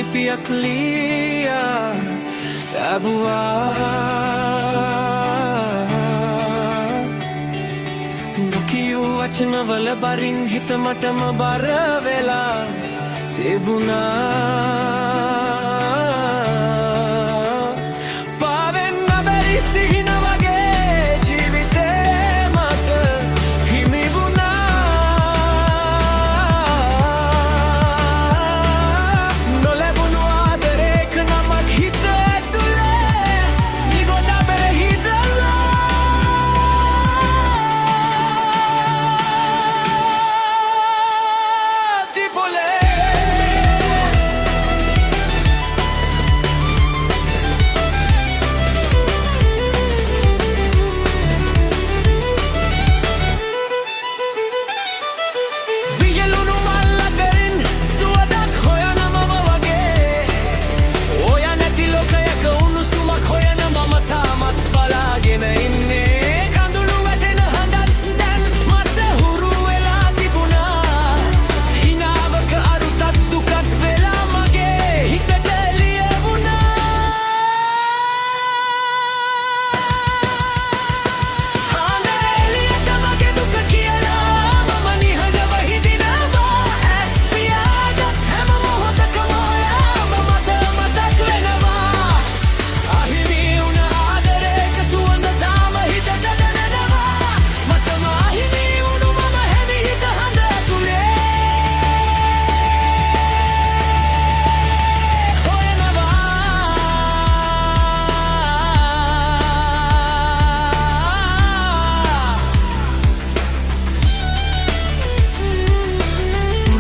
ලිපියක් ලියා තැබුවා නොකියූ වචනවල බරින් හිත මටම බර වෙලා තිබුණා පාවෙන්න බැරි සිහින වගේ ජීවිතේ මට හිමි වුණා නොලැබුණු ආදරේක නමක් හිත ඇතුලේ නිගොඩ බෙරහිදලා තිබුලේ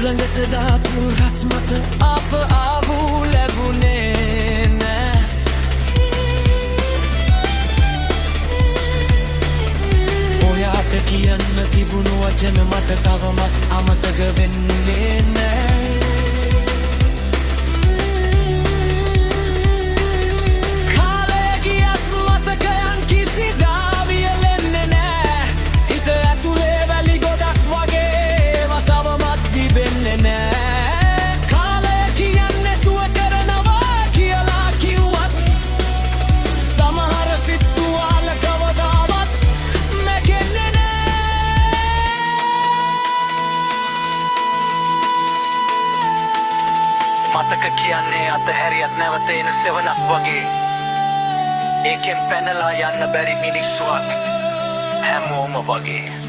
ළඟට දාපු රස්මත අප ආවූ ලැබුණේ නෑ ඔයාට කියන්න තිබුණු වචන මට තවමත් අමතක වෙන්නේ නෑ කාලය ගියත් මතකයන් කිසිදා වියලෙන්නේ නෑ හිත ඇතුලේ වැලි ගොඩක් වගේ තවමත් තිබෙන්නේ නෑ කාලය කියන්නේ සුව කරනවා කියලා කිව්වත් සමහර සිතුවාල කවදාවත් මැකෙන්නේ නෑ මතක කියන්නේ අතහැරියත් නැවත එන සෙවණක් වගේ ඒකෙන් පැනලා යන්න බැරි මිනිස්සුවක් හැමෝම වගේ